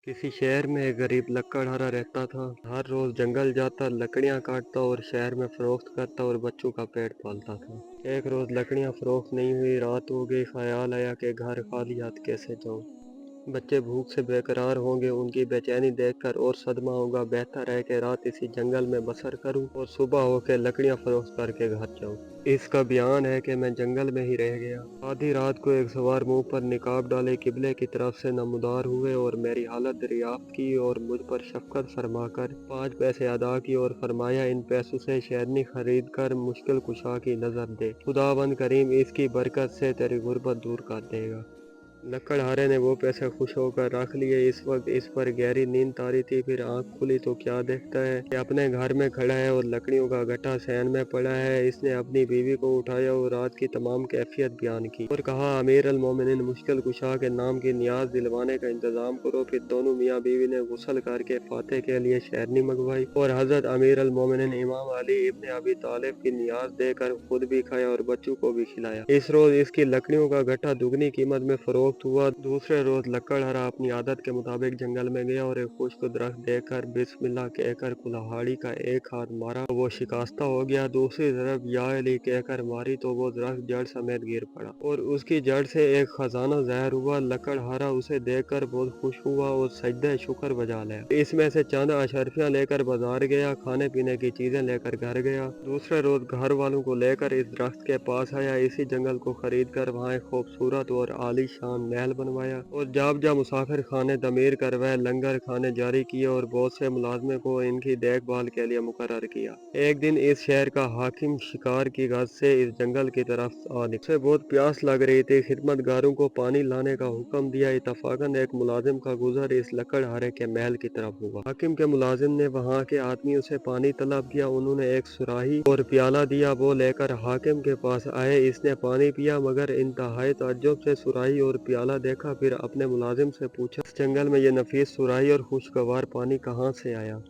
किसी शहर में एक गरीब लकड़हारा रहता था। हर रोज जंगल जाता, लकड़ियां काटता और शहर में फरोख्त करता और बच्चों का पेट पालता था। एक रोज लकड़ियां फरोख्त नहीं हुई, रात हो गई। ख्याल आया कि घर खाली हाथ कैसे जाऊं। बच्चे भूख से बेकरार होंगे, उनकी बेचैनी देखकर और सदमा होगा। बेहतर है कि रात इसी जंगल में बसर करूं और सुबह होकर लकड़ियां फरोख्त करके घर जाऊं। इसका बयान है कि मैं जंगल में ही रह गया। आधी रात को एक सवार मुंह पर निकाब डाले किबले की तरफ से नमूदार हुए और मेरी हालत दरियाफ्त की और मुझ पर शफकत फरमाकर 5 पैसे अदा की और फरमाया, इन पैसों से शेरनी खरीद कर मुश्किल कुशा की नजर दे। खुदाबंद करीम इसकी बरकत से तेरी गुर्बत दूर कर देगा। लकड़हारे ने वो पैसे खुश होकर रख लिए। इस वक्त इस पर गहरी नींद तारी थी। फिर आंख खुली तो क्या देखता है कि अपने घर में खड़ा है और लकड़ियों का गट्ठा सहन में पड़ा है। इसने अपनी बीवी को उठाया और रात की तमाम कैफियत बयान की और कहा, अमीर अल मोमिनीन, मुश्किल कुशा के नाम की नियाज दिलवाने का इंतजाम करो। फिर दोनों मियाँ बीवी ने गुस्ल करके फाते के लिए शेरनी मंगवाई और हजरत अमीर अल मोमिनीन इमाम अली इब्ने अबी तालिब की नियाज देकर खुद भी खाया और बच्चों को भी खिलाया। इस रोज इसकी लकड़ियों का गट्ठा दुगनी कीमत में फरोख्त हुआ। दूसरे रोज लकड़हारा अपनी आदत के मुताबिक जंगल में गया और एक खुश्क दरख्त देखकर बिस्मिल्लाह कहकर कुल्हाड़ी का एक हाथ मारा तो वो शिकस्ता हो गया। दूसरी तरफ या अली कहकर मारी तो वो दरख्त जड़ समेत गिर पड़ा और उसकी जड़ से एक खजाना ज़ाहिर हुआ। लकड़हारा उसे देखकर बहुत खुश हुआ और सजदे शुक्र बजा लिया। इसमें से चंद अशरफियां लेकर बाजार गया, खाने पीने की चीजें लेकर घर गया। दूसरे रोज घर वालों को लेकर इस दरख्त के पास आया। इसी जंगल को खरीद कर वहाँ एक खूबसूरत और आलीशान महल बनवाया और जब मुसाफिर खाने तमीर करवाए, लंगर खाने जारी किए और बहुत से मुलाजमे को इनकी देखभाल के लिए मुकर्रर किया। एक दिन इस शहर का हाकिम शिकार की गरज से इस जंगल की तरफ आ निकला। उसे बहुत प्यास लग रही थी। खिदमतगारों को पानी लाने का हुक्म दिया। इत्तफाकन एक मुलाजिम का गुजर इस लकड़हारे के महल की तरफ हुआ। हाकिम के मुलाजिम ने वहाँ के आदमियों से पानी तलब किया। उन्होंने एक सुराही और प्याला दिया। वो लेकर हाकिम के पास आए। इसने पानी पिया मगर इंतहाई ताज्जुब से सुराही और प्याला देखा। फिर अपने मुलाजिम से पूछा, इस जंगल में ये नफीस सुराही और खुशगवार पानी कहाँ से आया।